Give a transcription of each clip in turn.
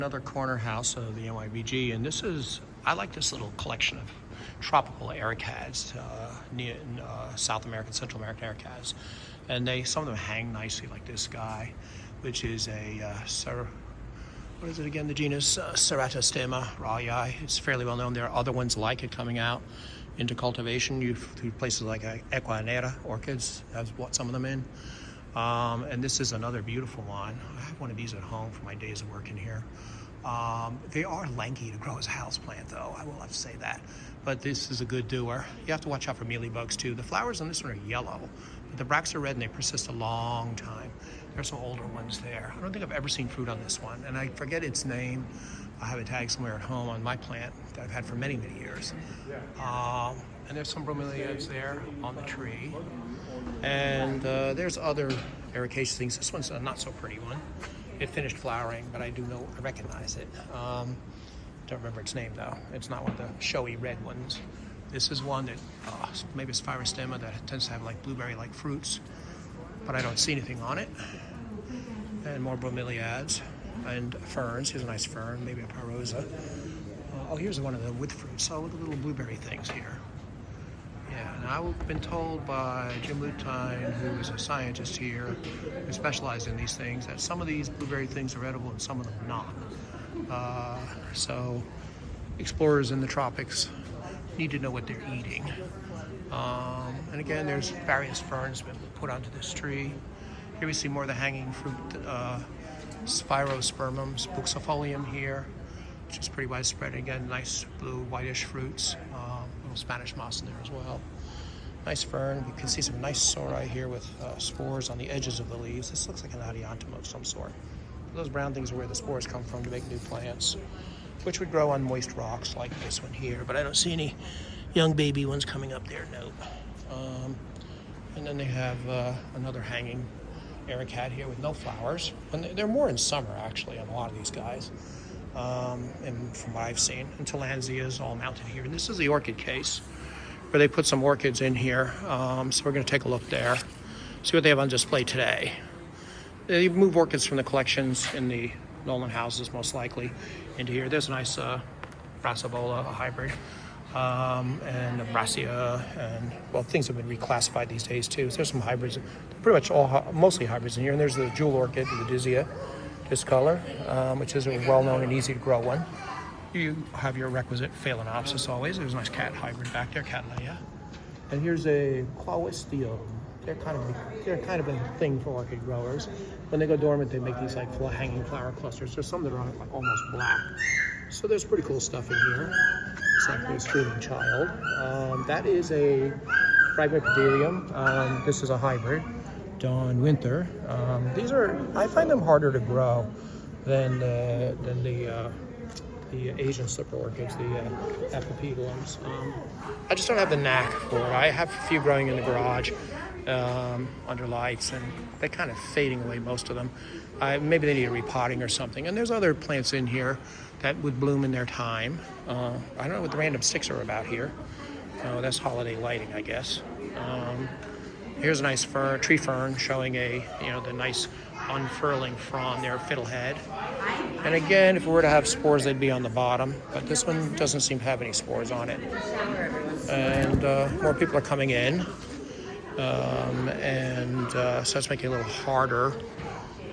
Another corner house of the NYBG, and I like this little collection of tropical ericads, in South American, Central American ericads. And some of them hang nicely, like this guy, which is what is it again? The genus Ceratostema rayi. It's fairly well known. There are other ones like it coming out into cultivation through places like Ecuador orchids. That's what some of them in. And this is another beautiful one. I have one of these at home for my days of working here. They are lanky to grow as a house plant, though. I will have to say that. But this is a good doer. You have to watch out for mealybugs, too. The flowers on this one are yellow, but the bracts are red and they persist a long time. There's some older ones there. I don't think I've ever seen fruit on this one, and I forget its name. I have a tag somewhere at home on my plant that I've had for many, many years. And there's some bromeliads there on the tree. And there's other ericaceous things. This one's a not so pretty one. It finished flowering, but I recognize it. Don't remember its name though. It's not one of the showy red ones. This is one that maybe it's Firostema that tends to have like blueberry-like fruits, but I don't see anything on it. And more bromeliads and ferns. Here's a nice fern, maybe a pyrosa. Here's one of them with fruits. So with the little blueberry things here. Yeah, and I've been told by Jim Montane, who is a scientist here, who specializes in these things, that some of these blueberry things are edible and some of them not. So explorers in the tropics need to know what they're eating. And again, there's various ferns been put onto this tree. Here we see more of the hanging fruit, Spirospermums, buxifolium here, which is pretty widespread. Again, nice blue, whitish fruits. Little Spanish moss in there as well. Nice fern. You can see some nice sori here with spores on the edges of the leaves. This looks like an adiantum of some sort. Those brown things are where the spores come from to make new plants, which would grow on moist rocks like this one here, but I don't see any young baby ones coming up there, nope. And then they have another hanging ericad here with no flowers. And they're more in summer, actually, on a lot of these guys. And from what I've seen, and Tillandsia is all mounted here. And this is the orchid case where they put some orchids in here. So we're going to take a look there, see what they have on display today. They move orchids from the collections in the Nolan houses, most likely, into here. There's a nice Brassivola, a hybrid, and a Brassia, and well, things have been reclassified these days too. So there's some hybrids, pretty much mostly hybrids in here. And there's the jewel orchid, the Dizia. This color, which is a well-known and easy to grow one. You have your requisite Phalaenopsis always. There's a nice cat hybrid back there, Cattleya. And here's a Quawistium. They're kind of a thing for orchid growers. When they go dormant, they make these like hanging flower clusters. There's some that are like almost black. So there's pretty cool stuff in here. It's like the Screaming Child. That is a Fragmentipedalium. This is a hybrid. Dawn Winter. I find them harder to grow than the Asian slipper orchids, the Apopedilums. I just don't have the knack for it. I have a few growing in the garage under lights, and they're kind of fading away, most of them. Maybe they need a repotting or something. And there's other plants in here that would bloom in their time. I don't know what the random sticks are about here. That's holiday lighting, I guess. Here's a nice tree fern showing the nice unfurling frond there, fiddlehead. And again, if it were to have spores, they'd be on the bottom, but this one doesn't seem to have any spores on it. And more people are coming in, so it's making it a little harder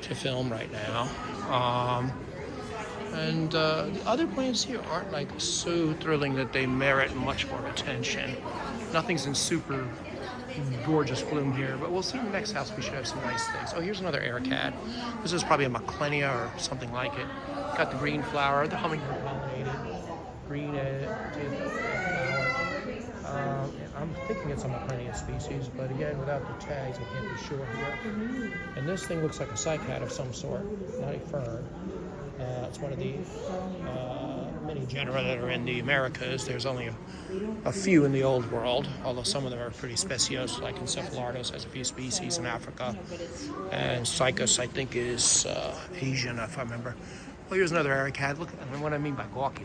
to film right now. The other plants here aren't like so thrilling that they merit much more attention. Nothing's in super gorgeous bloom here, but we'll see in the next house. We should have some nice things. Here's another ericad. This is probably a Maclenia or something like it. Got the green flower, the hummingbird pollinated green flower. I'm thinking it's a Maclenia species, but again, without the tags, I can't be sure here. And this thing looks like a cycad of some sort, not a fern. It's one of the many genera that are in the Americas. There's only a few in the old world, although some of them are pretty speciose, like Encephalotus has a few species in Africa. And cycas, I think, is Asian, if I remember. Here's another ericad. Look, what I mean by gawky.